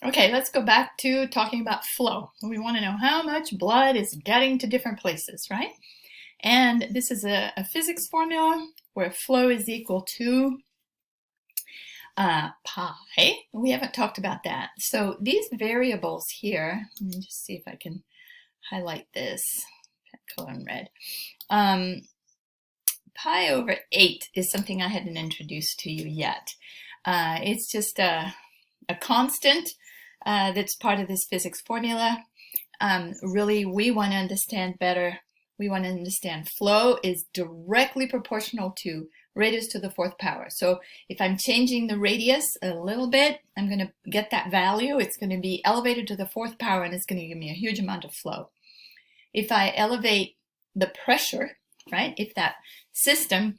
Okay, let's go back to talking about flow. We want to know how much blood is getting to different places, right? And this is a physics formula where flow is equal to pi. We haven't talked about that. So these variables here, let me just see if I can highlight this, color in red. Pi over 8 is something I hadn't introduced to you yet. It's just a constant that's part of this physics formula. Really, we want to understand better. We want to understand flow is directly proportional to radius to the fourth power. So if I'm changing the radius a little bit, I'm going to get that value. It's going to be elevated to the fourth power, and it's going to give me a huge amount of flow. If I elevate the pressure, right, if that system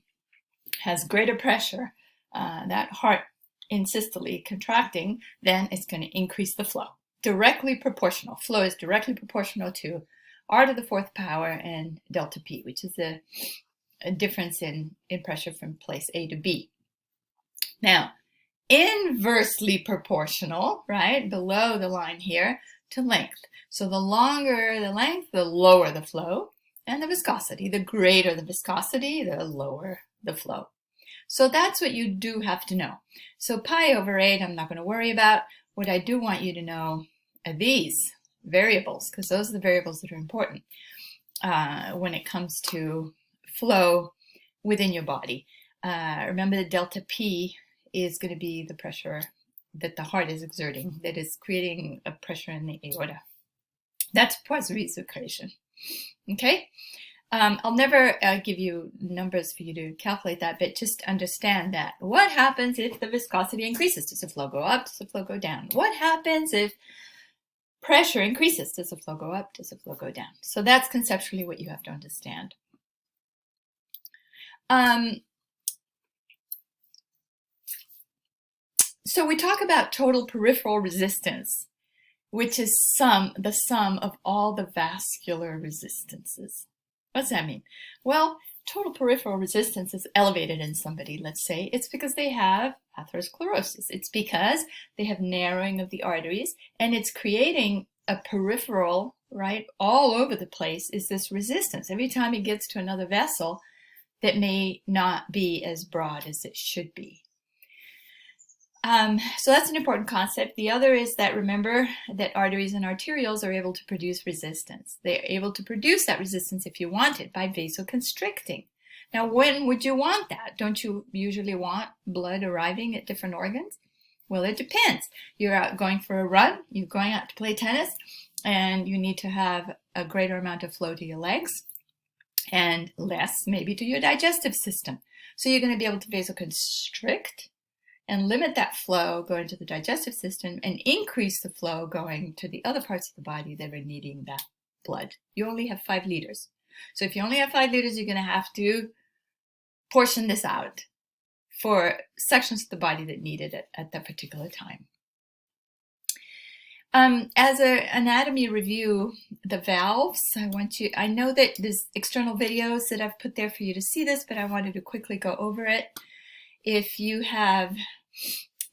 has greater pressure, that heart in systole contracting, then it's going to increase the flow. Directly proportional. Flow is directly proportional to r to the fourth power and delta P, which is a difference in pressure from place A to B. Now, inversely proportional, right, below the line here, to length. So the longer the length, the lower the flow, and the viscosity. The greater the viscosity, the lower the flow. So that's what you do have to know. So pi over 8, I'm not going to worry about. What I do want you to know are these variables, because those are the variables that are important when it comes to flow within your body. Remember that delta P is going to be the pressure that the heart is exerting, that is creating a pressure in the aorta. That's Poiseuille's equation. Okay? I'll never give you numbers for you to calculate that, but just understand that. What happens if the viscosity increases? Does the flow go up? Does the flow go down? What happens if pressure increases? Does the flow go up? Does the flow go down? So that's conceptually what you have to understand. So we talk about total peripheral resistance, which is the sum of all the vascular resistances. What does that mean? Well, total peripheral resistance is elevated in somebody, let's say. It's because they have atherosclerosis. It's because they have narrowing of the arteries, and it's creating a peripheral, right, all over the place is this resistance. Every time it gets to another vessel that may not be as broad as it should be. So that's an important concept. The other is that remember that arteries and arterioles are able to produce resistance. They're able to produce that resistance if you want it by vasoconstricting. Now, when would you want that? Don't you usually want blood arriving at different organs? Well, it depends. You're out going for a run, you're going out to play tennis, and you need to have a greater amount of flow to your legs and less maybe to your digestive system. So you're going to be able to vasoconstrict and limit that flow going to the digestive system and increase the flow going to the other parts of the body that are needing that blood. You only have 5 liters. So if you only have 5 liters, you're going to have to portion this out for sections of the body that need it at that particular time. As an anatomy review, the valves, I know that there's external videos that I've put there for you to see this, but I wanted to quickly go over it. If you have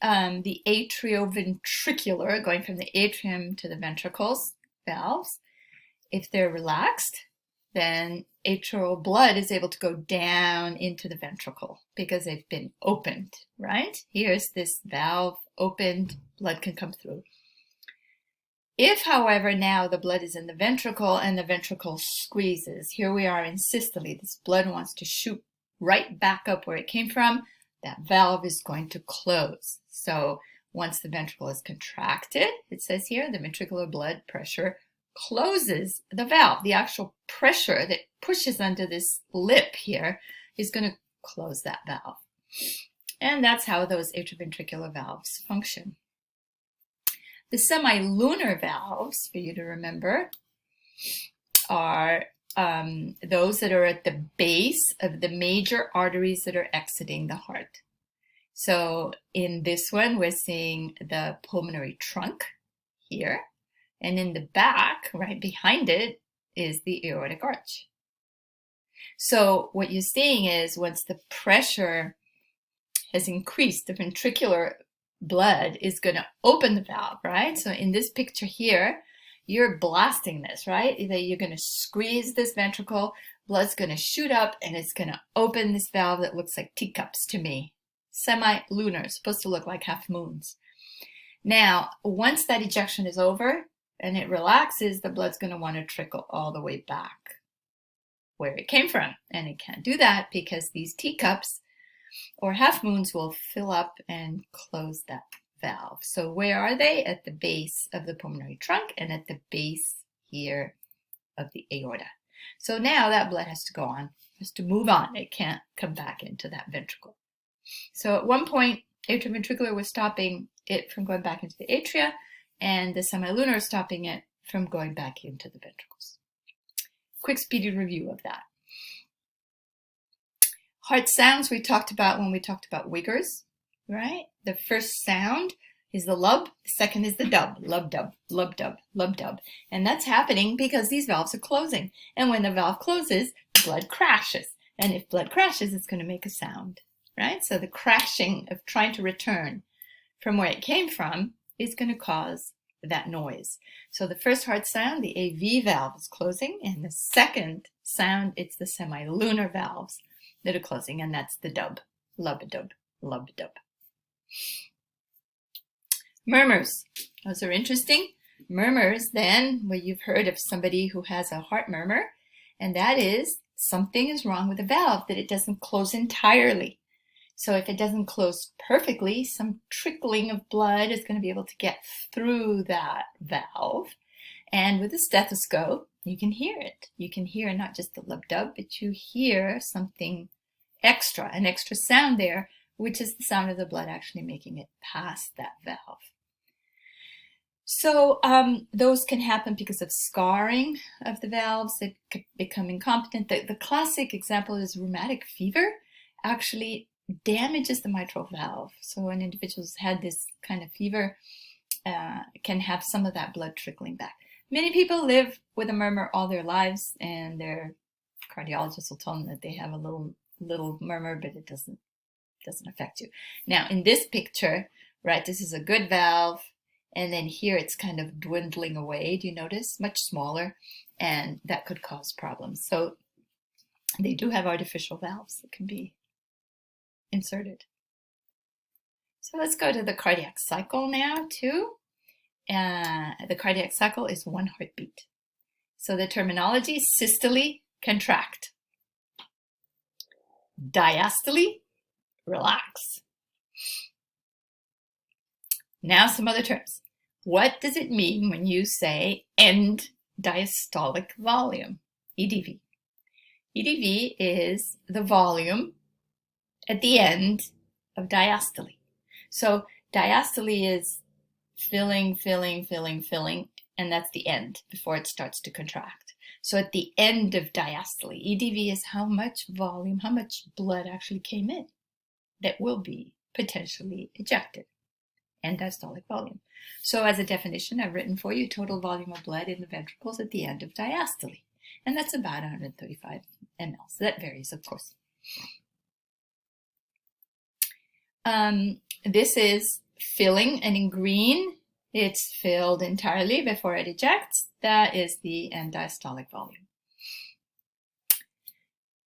the atrioventricular, going from the atrium to the ventricles, valves, if they're relaxed, then atrial blood is able to go down into the ventricle because they've been opened, right? Here's this valve opened, blood can come through. If, however, now the blood is in the ventricle and the ventricle squeezes, here we are in systole, this blood wants to shoot right back up where it came from, that valve is going to close. So once the ventricle is contracted, it says here, the ventricular blood pressure closes the valve. The actual pressure that pushes under this lip here is going to close that valve. And that's how those atrioventricular valves function. The semilunar valves, for you to remember, are those that are at the base of the major arteries that are exiting the heart. So in this one, we're seeing the pulmonary trunk here, and in the back, right behind it, is the aortic arch. So what you're seeing is once the pressure has increased, the ventricular blood is going to open the valve, right? So in this picture here, you're blasting this, right? You're going to squeeze this ventricle, blood's going to shoot up, and it's going to open this valve that looks like teacups to me. Semi-lunar, supposed to look like half moons. Now, once that ejection is over and it relaxes, the blood's going to want to trickle all the way back where it came from. And it can't do that because these teacups or half moons will fill up and close that valve. So where are they? At the base of the pulmonary trunk and at the base here of the aorta. So now that blood has to go on, has to move on. It can't come back into that ventricle. So at one point, atrioventricular was stopping it from going back into the atria, and the semilunar is stopping it from going back into the ventricles. Quick speedy review of that. Heart sounds we talked about when we talked about wiggers, right? The first sound is the lub, the second is the dub, lub dub, lub dub, lub dub. And that's happening because these valves are closing. And when the valve closes, blood crashes. And if blood crashes, it's going to make a sound, right? So the crashing of trying to return from where it came from is going to cause that noise. So the first heart sound, the AV valve is closing, and the second sound, it's the semilunar valves that are closing, and that's the dub, lub-a-dub, lub-a-dub. Murmurs, those are interesting. Murmurs, then, well, you've heard of somebody who has a heart murmur, and that is something is wrong with the valve, that it doesn't close entirely. So if it doesn't close perfectly, some trickling of blood is going to be able to get through that valve. And with a stethoscope, you can hear it. You can hear not just the lub-dub, but you hear something extra, an extra sound there, which is the sound of the blood actually making it past that valve. So those can happen because of scarring of the valves that could become incompetent. The classic example is rheumatic fever actually damages the mitral valve. So when individuals had this kind of fever, can have some of that blood trickling back. Many people live with a murmur all their lives, and their cardiologist will tell them that they have a little murmur, but it doesn't affect you. Now in this picture, right, this is a good valve, and then here it's kind of dwindling away. Do you notice? Much smaller, and that could cause problems. So they do have artificial valves that can be inserted. So let's go to the cardiac cycle now too. The cardiac cycle is one heartbeat. So the terminology, systole, contract. Diastole, relax. Now some other terms. What does it mean when you say end diastolic volume, EDV? EDV is the volume at the end of diastole. So diastole is filling, and that's the end before it starts to contract. So at the end of diastole, EDV is how much volume, how much blood actually came in that will be potentially ejected, and diastolic volume. So as a definition, I've written for you total volume of blood in the ventricles at the end of diastole, and that's about 135 ml. So that varies, of course. This is filling, and in green, it's filled entirely before it ejects. That is the end diastolic volume.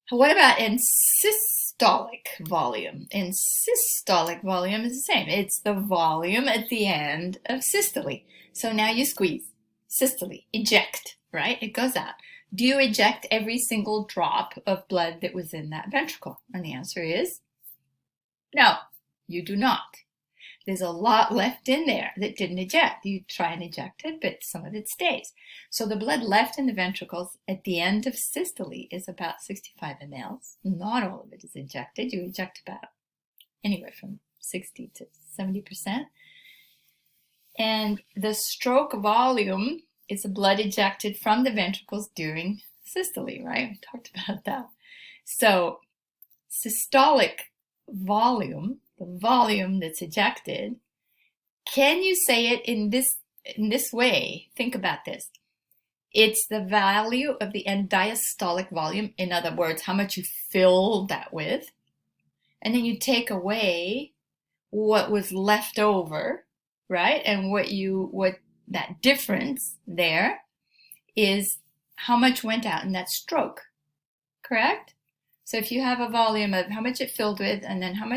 What about end systolic volume? End systolic volume is the same. It's the volume at the end of systole. So now you squeeze, systole, eject, right? It goes out. Do you eject every single drop of blood that was in that ventricle? And the answer is no, you do not. There's a lot left in there that didn't eject. You try and eject it, but some of it stays. So the blood left in the ventricles at the end of systole is about 65 ml. Not all of it is ejected. You eject about anywhere from 60 to 70%. And the stroke volume is the blood ejected from the ventricles during systole, right? We talked about that. So systolic volume, the volume that's ejected, can you say it in this way? Think about this. It's the value of the end diastolic volume, in other words, how much you fill that with, and then you take away what was left over, right? And what that difference there is how much went out in that stroke, correct? So if you have a volume of how much it filled with and then how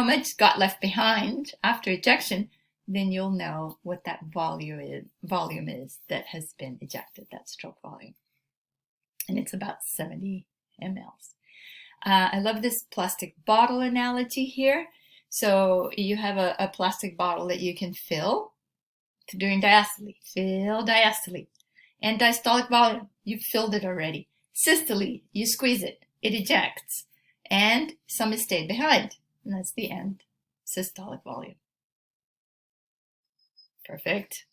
much got left behind after ejection, then you'll know what that volume is that has been ejected, that stroke volume. And it's about 70 mLs. I love this plastic bottle analogy here. So you have a plastic bottle that you can fill during diastole. Fill diastole. And diastolic volume, you've filled it already. Systole, you squeeze it, it ejects. And some has stayed behind. And that's the end systolic volume. Perfect.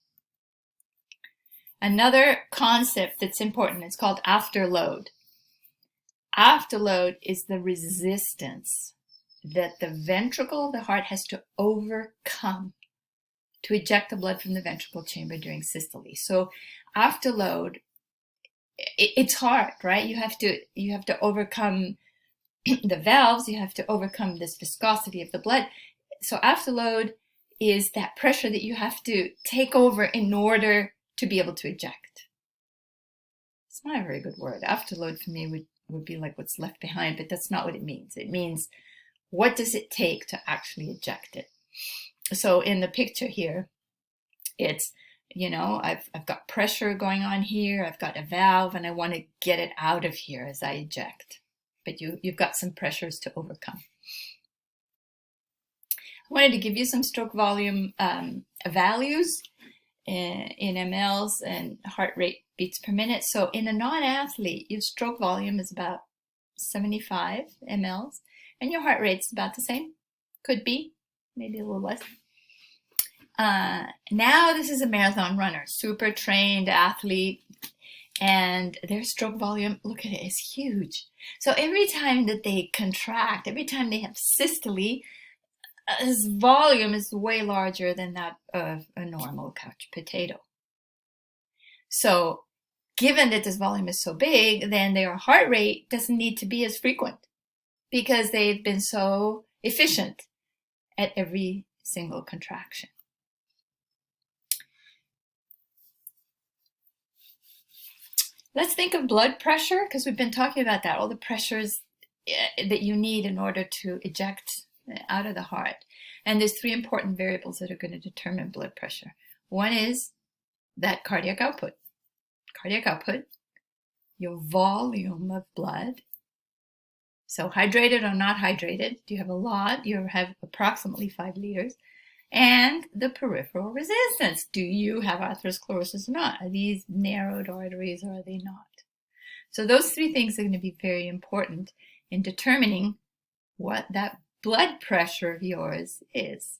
Another concept that's important, it's called afterload. Afterload is the resistance that the ventricle of the heart has to overcome to eject the blood from the ventricle chamber during systole. So afterload, it's hard, right? You have to overcome the valves, you have to overcome this viscosity of the blood. So afterload is that pressure that you have to take over in order to be able to eject. It's not a very good word. Afterload for me would be like what's left behind, but that's not what it means. It means what does it take to actually eject it? So in the picture here, it's, I've got pressure going on here, I've got a valve, and I want to get it out of here as I eject. But you've got some pressures to overcome. I wanted to give you some stroke volume values in mLs and heart rate beats per minute. So in a non-athlete, your stroke volume is about 75 mLs, and your heart rate's about the same. Could be, maybe a little less. Now this is a marathon runner, super trained athlete, and their stroke volume, look at it, is huge. So every time that they contract, every time they have systole, his volume is way larger than that of a normal couch potato. So given that this volume is so big, then their heart rate doesn't need to be as frequent because they've been so efficient at every single contraction. Let's think of blood pressure, because we've been talking about that, all the pressures that you need in order to eject out of the heart. And there's three important variables that are going to determine blood pressure. One is that cardiac output. Cardiac output, your volume of blood. So hydrated or not hydrated, do you have a lot? You have approximately 5 liters. And the peripheral resistance. Do you have atherosclerosis or not? Are these narrowed arteries or are they not? So those three things are going to be very important in determining what that blood pressure of yours is.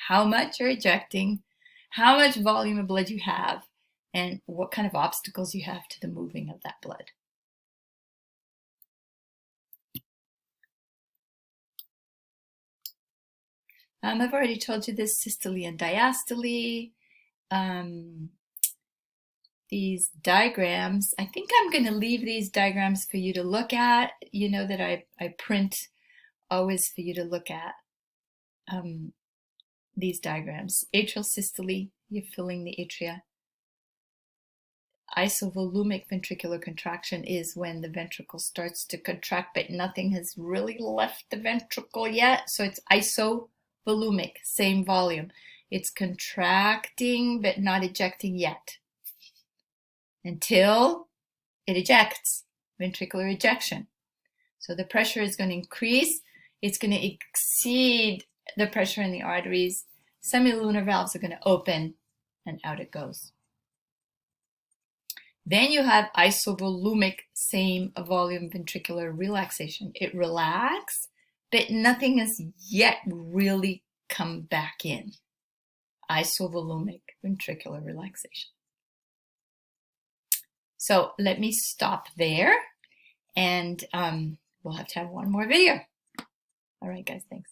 How much you're ejecting, how much volume of blood you have, and what kind of obstacles you have to the moving of that blood. I've already told you this, systole and diastole. These diagrams, I think I'm going to leave these diagrams for you to look at. You know that I print always for you to look at these diagrams. Atrial systole, you're filling the atria. Isovolumic ventricular contraction is when the ventricle starts to contract, but nothing has really left the ventricle yet. So it's isovolumic, same volume. It's contracting, but not ejecting yet until it ejects, ventricular ejection. So the pressure is going to increase. It's going to exceed the pressure in the arteries. Semilunar valves are going to open and out it goes. Then you have isovolumic, same volume ventricular relaxation. It relaxes, but nothing has yet really come back in. Isovolumic ventricular relaxation. So let me stop there, and we'll have to have one more video. All right, guys, thanks.